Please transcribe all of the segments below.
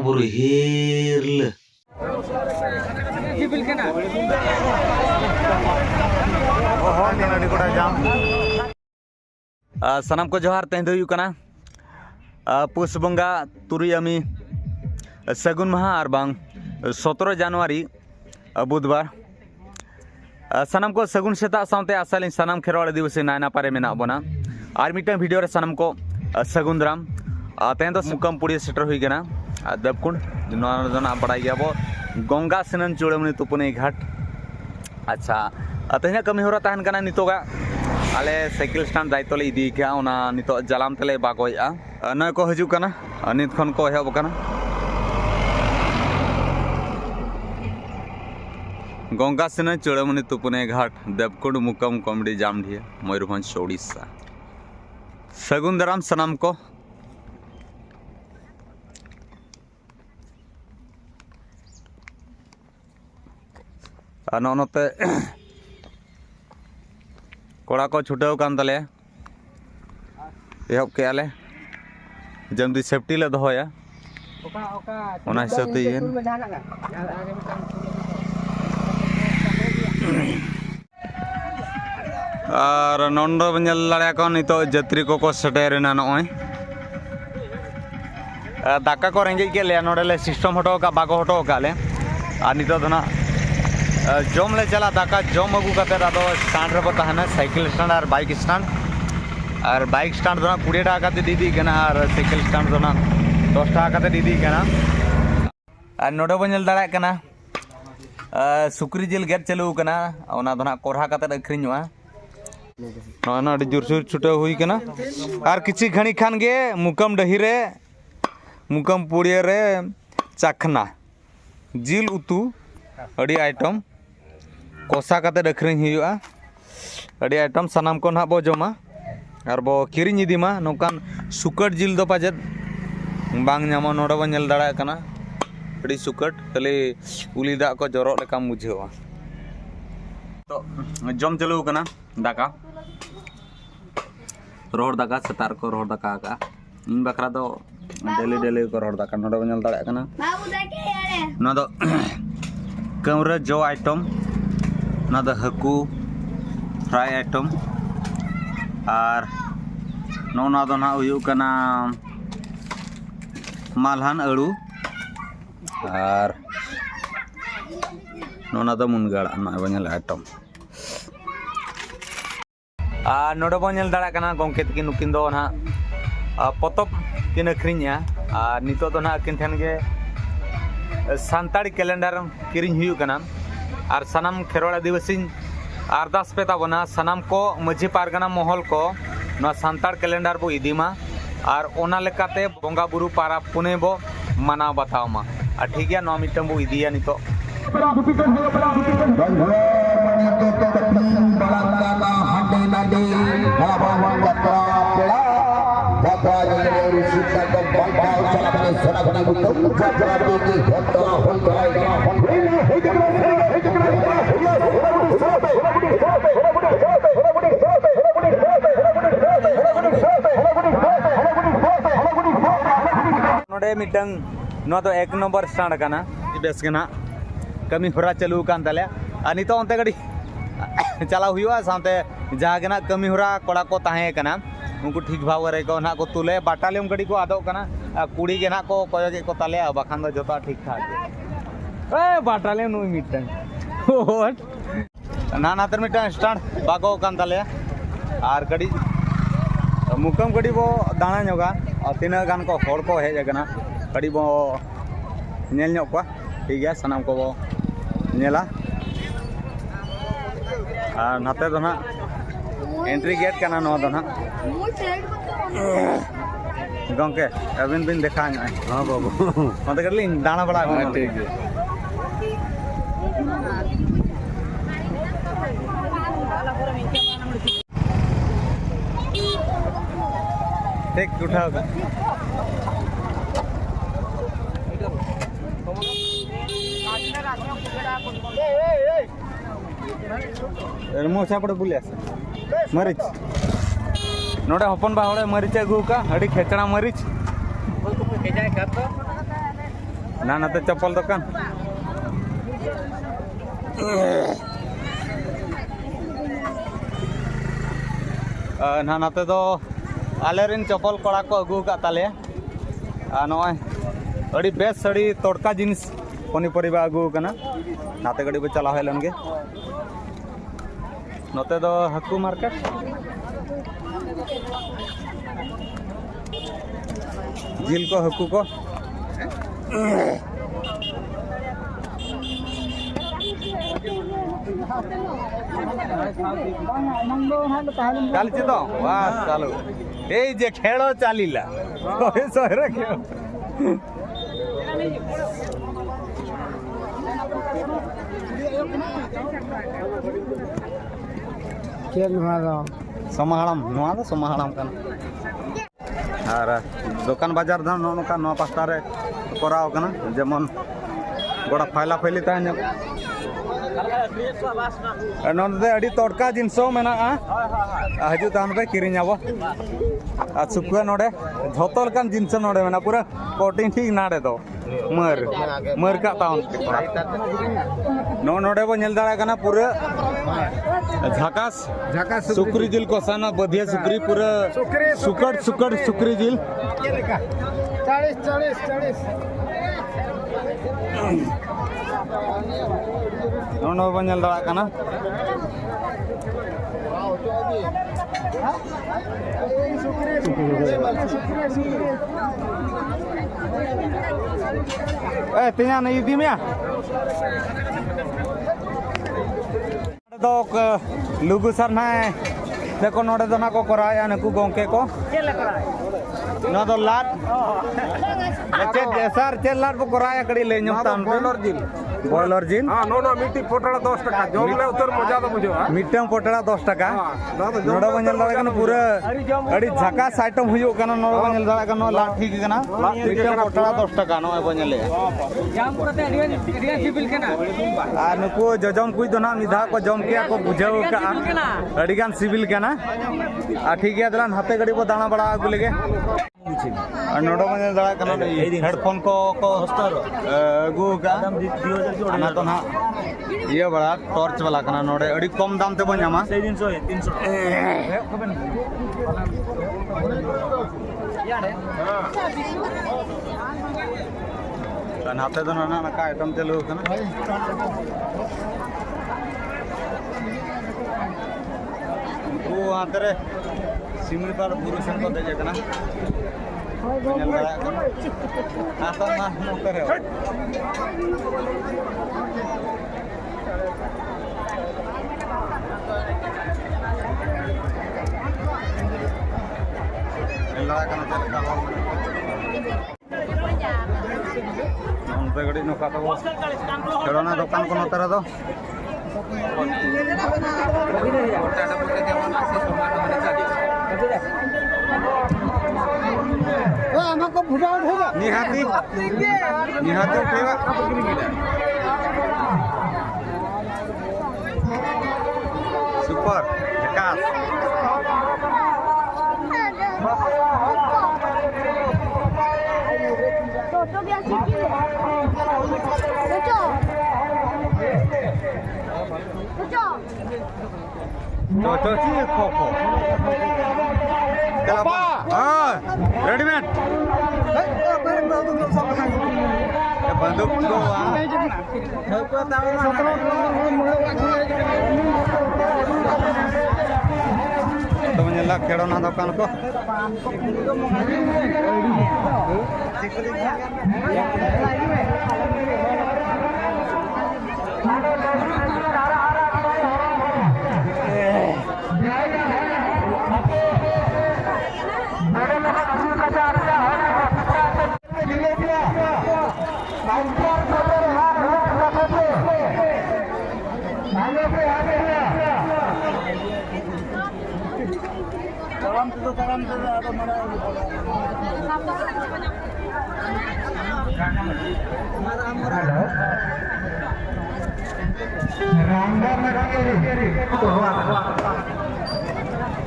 बुरु हिरल सनाम को जोहार तेज पुष बंगा तुरुयामी सगुन माह और बांग 17 जनवरी बुधवार सनाम को सगुन सेता सामते आसाली सनाम खेरवाड़ दिवस नाय नापारे मेना बना और मिटन वीडियो रे सनाम को सगुन दाराम तेज तो मुकाम पुड़ी सेटर हुई गना देवकुंड बड़ा गया बो गंगा स्नान चूड़ामणि तुपुनी घाट अच्छा तेज कमी होरा तहन कना नितोगा आले साइकिल स्टैंड दायित्व ले इदी के ओना नितो जालाम तले बागोया नय को हजू कना नित खन को हेब कना गंगा स्नान चूड़ामणि तुपुनी घाट देवकुंड मुकाम कॉमेडी जामढिया मयूरभंज ओडिशा सगुन दाराम सनाम को नोते कोड़ा को छुटाव कान तले एहब के आले जमदी सेफ्टी ले दोया ओना हिसाब ते येन और नंदो बनेल लाड़े को नितो जत्री को सेटेरना नय दाका को रेंगे के ले नोडले सिस्टम हटो का बागो हटो का ले आ नितो दना जम ले चला दाका जम अगू कते दादो स्टैंड रे बताहना साइकिल स्टैंड और बाइक स्टैंड दो 20 टाका ते दीदी कना और साइकिल स्टैंड दो 10 टाका ते दीदी कना और नोडो बनेल दाड़ा कना सुक्री जिल गेट चलू कना ओना दना कोरहा कते अखरिñवा ना अड़ी जोरसोर छुटाव हुई कना और किछि घणी खान गे मुकम डही रे मुकम पुड़िया रे चाखना जिल उतू अड़ी आइटम कोसा कते अखरिñ हुआ अड़ी आइटम सनाम को ना बो जमा और बो किरिñ इदीमा नोकान सुकट जिल दो पाजेद बांग नामा नोडो बो नेल दाड़ा कना अड़ी सुकट खाली उली दा को जरो लेका बुझेवा तो जम चलू कना दाका रोड दाका सतार को रोड दाका का इन बखरा दो डेली डेली को रोड दाका नोडो बो नेल दाड़ा कना ना दो कमरा जो आइटम ना दो हकू फ्राई आइटम और नोना दो ना हुयू कना मालहान अड़ू और नोना दो मुनगाड़ा ना बनेल आइटम नोडो बो नेल दाड़ा कना गंके तकी नुकिन दो ना पतब किन अखरिña और नितो दो ना किन ठेन गे सानताड़ी कैलेंडर किरिñ हुयू कना और सनाम खेरवाड़ा दिवसिन अरदास पे ताबोना सनाम को मझी पारगना महल को ना सानताड़ कैलेंडर बो इदीमा और ओना लेकाते बोंगा बुरु पारा पुने बो माना बतावमा और ठीक है ना मिटम बो इदिया नितो नोडे मिटंग नो तो 1 नंबर स्टैंड कना बेस के ना कमी होरा चलू कान तले अनि तो अंते गडी चला हुआ सामते जहां के ना कमी होरा कोड़ा को ताहे कना उनको ठीक भाव रे को ना को तुले बाटालियम गडी को आदो कना कुड़ी के ना को कोयो को ताले बखान दो जोता ठीक ठाक ए बाटालियम नु मिटंग होट ना ना तर मिटंग स्टैंड बागो कान तले आर गडी मुकम गडी बो दाना नोगा तीना गान को होड़ को हेज कना गडी बो नेल ᱧᱚᱜ ᱠᱚᱣᱟ ठीक है सनाम को बो नेला और नाते दो ना एंट्री गेट कना नो दो ना गंके अबिन बिन देखा हां बाबू मत करली दाना बड़ा ठीक है ठीक उठाओ मोसा पड़े बुले मरीच नोड़े हपन बाहड़े मरीच अगू का अड़ी खेचड़ा मरीच ना नाते चप्पल दुकान ना नाते दो आलेरिन चप्पल कड़ा को अगू का ताले नॉय अड़ी बेस्ट अड़ी तड़का जिनिस पनीपरिबा अगू कना नाते गड़ी पे चला हेलन गे नोते दो हाकू मार्केट जिल को हाकू को चालची तो बस चालू ए जे खेल चालीला शहर खेल समाहाड़म समाहाड़म और दुकान बाजार नौका नौ पास्ता रे कराव कना जेमन गोड़ा फायला फैली तहन नोंदे अड़ी तड़का जिनसो मेना हजू तहन पे किरिኛबो आ सुकुआ नोडे झोतो लकान जिनस नोडे मेना पूरा कोटिंग ठीक नाडे दो मर का ताउन नोडे बो नेल दाड़ा कना पूरा झकास सुक्री जिल कोसाना बधिया सुक्री पूरा सुकड़ सुक्री जिल 40 नोनो बनेल दाड़ा कना ए तिना नहीं दी मिया तो लुगु सर ना देखो नोडे तो ना को कराया नकु गोंके को ना तो लाट सर चेल लाट को कराया कड़ी ले ᱧᱚᱢ बॉयलर जिल हां नो मिट्टी पोटड़ा 10 टका जोमले उतर मजा तो बुझो मिट्टम पोटड़ा 10 टका नोडो बनेल दाड़ा कना पूरा अड़ी झकास आइटम हुयो कना नोडो बनेल दाड़ा कना लाट ठीक कना मिट्टम पोटड़ा 10 टका नो बनेले जाम पुरते अड़िया सिबिल कना आ नुको जजम कुई दोना मिधा को जम के को बुझाव का अड़ी गान सिबिल कना आ ठीक है दलान हाथे गड़ी बो दाना बड़ा आगु लेगे नोडो बनेल दाड़ा कना हेडफोन को अगु का ना तो ना ये बड़ा टॉर्च वाला कना नोडे अड़ी कम दाम ते बन्यामा 300 नाते तो ना का आइटम चलो कना वो आतरे सिमरी पर पुरुष को दे कना आता ना मोटर है लड़ा कना चलता हो उनपे गड़ी नो का तो खेलना दुकान को नतरा दो हमको भुजा उठेगा निहाती उठेगा सुपर झकास तो भी अच्छी की तो चीज खोखो हाँ रेडीमेड बंदूक तो मेला खेड़ना दुकान को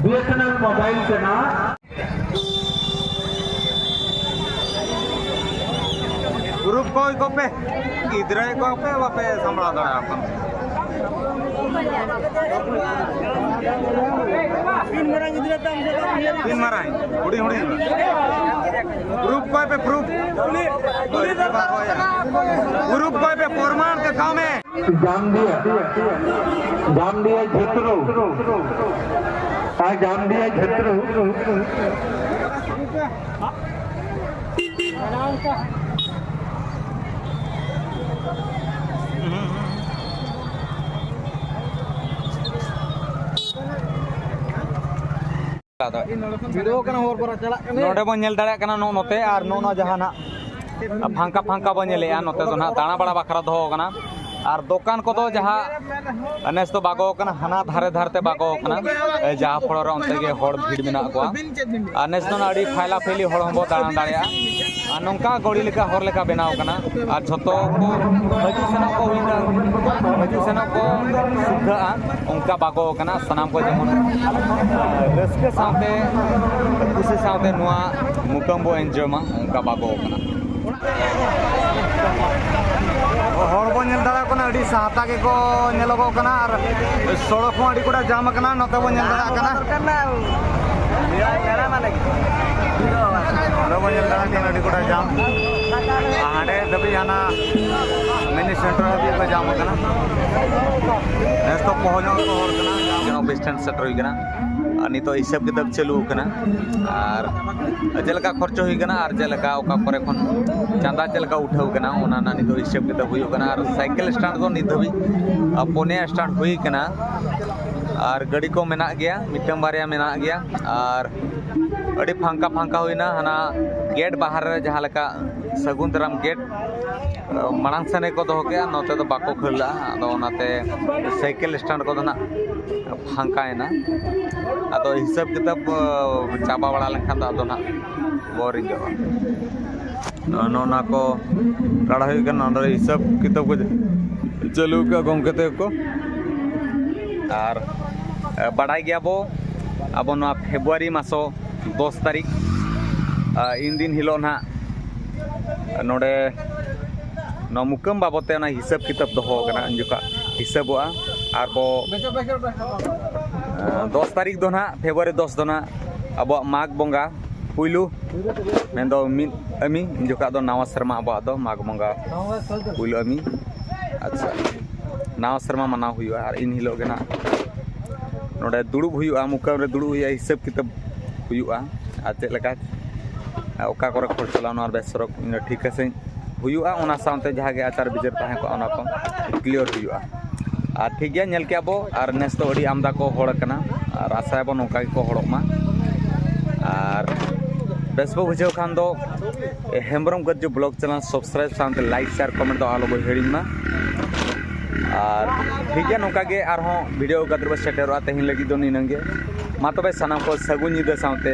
BSNL मोबाइल से ना ग्रुप को पे गिद्रा को पे बापे संभाल दड़ा अपन तीन माराई हुडी हुडी ग्रुप को पे प्रूफ ग्रुप को पे प्रमाण के काम है जामदिया क्षेत्र जामदिया क्षेत्र नोडे बन नेल दाड़ा कना नोते आर नो जहाना फांका फांका बन नेले नोते तो ना दाना बड़ा बखरा दो कना और दुकान को तो जहाँ नेस तो बागो कना हना धारे धारते बागो कना जहाँ फल अंते के हड़ भीड़ मेना को और नेस तो अड़ी फायला फैली हड़ हम दाना दाड़ा और नौका गड़ी लेका हर लेका बनाव कना और झोतो को हजू सेना को हजू सेना को सुधा उनका बागो कना सनाम को जेमन रस्के साथे खुशी साथे नुआ मुकम बो एंजॉय मा उनका बागो कना हर बो नेल दाड़ा कना अड़ी साहता के को नेलोगो कना और सड़क अड़ी कोटा जाम कना नते बो नेल दाड़ा कना अड़ी कोटा जाम हाडे दबी जाना मिनी सेंटर भी को जाम कना नेस तो पहुंचो को हर कना जनो बस स्टैंड सेटर हुई कना अनि तो हिसाब किताब चालू कना और जेलका खर्च हुई कना और जेलका ओका करे खन चांदा जेलका उठाव कना ओना नानी तो हिसाब किताब हुई कना और साइकिल स्टैंड तो नित हबी पुणे स्टैंड हुई कना और गाड़ी को मेना गया मिटम बारिया मेना गया और अड़ी फांका फांका हुईना हना गेट बाहर जहाँ लका सगुन तराम गेट मांग सने को दो के नोते तो बाको खुला अदो ओनाते साइकिल स्टैंड को ना फांका है ना अदो हिसाब किताब चाबा बड़ा लेखान अदो ना बोरिंग नोना को लड़ा हुई कना नोडे हिसाब किताब को चालू का गमकेते को और बड़ाई गया बो अब फेब्रुआरी मासो 10 तारीख इन दिन हिलो ना नोडे न मुकम बाबते ना हिसाब किताब दो कना जुका हिसाबोआ और बो 10 तारीख दो ना फेब्रुआरी 10 दो ना अब माघ बंगा पुइलू मेन दो मिन अमी जुका दो नवा शर्मा अब दो माघ बंगा पुइलू अमी अच्छा नवा शर्मा मना हुआ और इन हिलो ना नोडे दुड़ुब हुआ मुकम रे दुड़ुब हुआ हिसाब किताब हुआ और चेक लगा ओका करे खर्चला ना बेसरक ठीक से हुआ ओना सामते जहाँ के आचार विचार ताहे को ओना को क्लियर हुआ और ठीक गया नेल के बो और नेस तो अड़ी आमदा को हड़ कना और आशा बो नोका को हड़मा और बेस बो बुझाव खान दो हेम्ब्रम कर जो ब्लॉग चैनल सब्सक्राइब सामते लाइक शेयर कमेंट दो आलो बो हेडिंग और ठीक है नौका के और वीडियो गदर सेटेर तेहन लगी दो निनंगे मा तबे सनाम को सगुन निदा सामते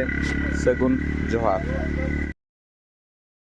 सगुन जोहार।